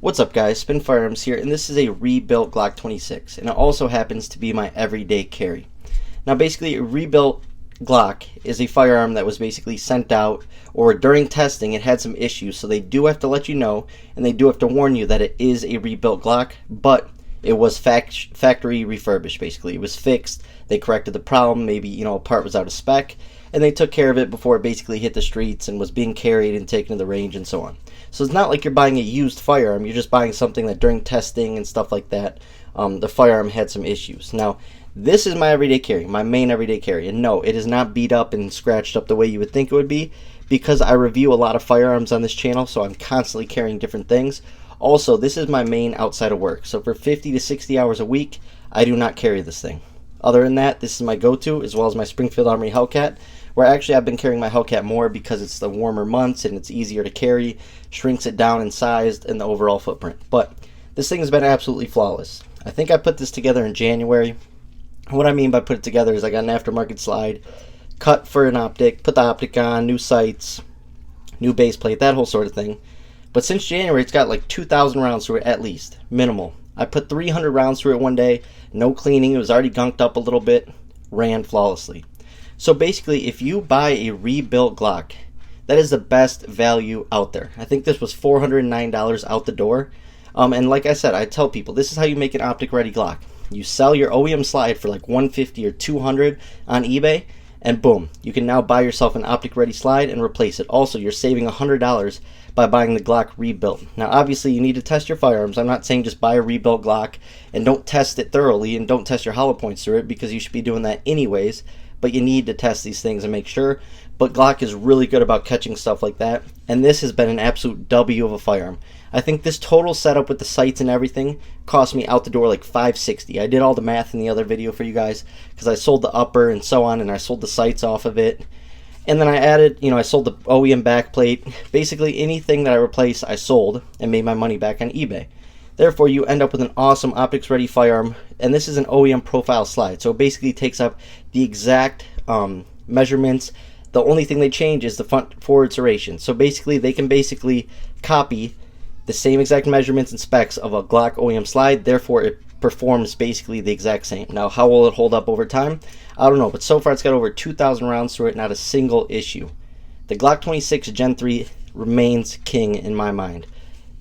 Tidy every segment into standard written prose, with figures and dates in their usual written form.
What's up guys, Spin Firearms here, and this is a rebuilt Glock 26, and it also happens to be my everyday carry. Now basically a rebuilt Glock is a firearm that was basically sent out, or during testing it had some issues, so they do have to let you know, and they do have to warn you that it is a rebuilt Glock, but it was factory refurbished basically. It was fixed, they corrected the problem, maybe a part was out of spec, and they took care of it before it basically hit the streets and was being carried and taken to the range and so on. So it's not like you're buying a used firearm, you're just buying something that during testing and stuff like that, the firearm had some issues. Now, this is my everyday carry, my main everyday carry, and no, it is not beat up and scratched up the way you would think it would be, because I review a lot of firearms on this channel, so I'm constantly carrying different things. Also, this is my main outside of work, so for 50 to 60 hours a week, I do not carry this thing. Other than that, this is my go-to, as well as my Springfield Armory Hellcat, where actually I've been carrying my Hellcat more because it's the warmer months and it's easier to carry, shrinks it down in size and the overall footprint. But this thing has been absolutely flawless. I think I put this together in January. What I mean by put it together is I got an aftermarket slide, cut for an optic, put the optic on, new sights, new base plate, that whole sort of thing. But since January, it's got like 2,000 rounds through it at least, minimal. I put 300 rounds through it one day, no cleaning, it was already gunked up a little bit, ran flawlessly. So basically, if you buy a rebuilt Glock, that is the best value out there. I think this was $409 out the door. And like I said, I tell people, this is how you make an optic-ready Glock. You sell your OEM slide for like $150 or $200 on eBay, and boom, you can now buy yourself an optic-ready slide and replace it. Also, you're saving $100 by buying the Glock rebuilt. Now, obviously, you need to test your firearms. I'm not saying just buy a rebuilt Glock and don't test it thoroughly and don't test your hollow points through it, because you should be doing that anyways. But you need to test these things and make sure. But Glock is really good about catching stuff like that, and this has been an absolute W of a firearm. I think this total setup with the sights and everything cost me out the door like $560. I did all the math in the other video for you guys, because I sold the upper and so on, and I sold the sights off of it. And then I added, I sold the OEM backplate. Basically anything that I replaced, I sold and made my money back on eBay. Therefore, you end up with an awesome optics-ready firearm, and this is an OEM profile slide, so it basically takes up the exact measurements. The only thing they change is the forward serration. So basically, they can copy the same exact measurements and specs of a Glock OEM slide, therefore it performs basically the exact same. Now, how will it hold up over time? I don't know, but so far it's got over 2,000 rounds through it, not a single issue. The Glock 26 Gen 3 remains king in my mind.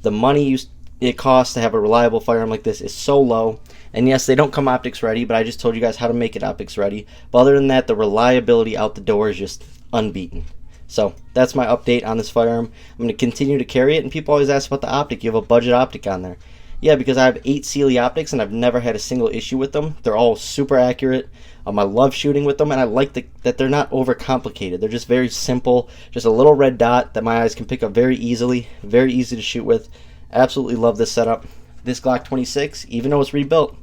The money it costs to have a reliable firearm like this is so low, and yes, they don't come optics ready, but I just told you guys how to make it optics ready. But other than that, the reliability out the door is just unbeaten. So that's my update on this firearm. I'm going to continue to carry it, and people always ask about the optic. You have a budget optic on there. Yeah, because I have 8 Sealy optics and I've never had a single issue with them. They're all super accurate. I love shooting with them, and I like that they're not overcomplicated. They're just very simple, just a little red dot that my eyes can pick up very easily, very easy to shoot with. Absolutely love this setup. This Glock 26, even though it's rebuilt,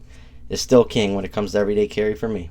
is still king when it comes to everyday carry for me.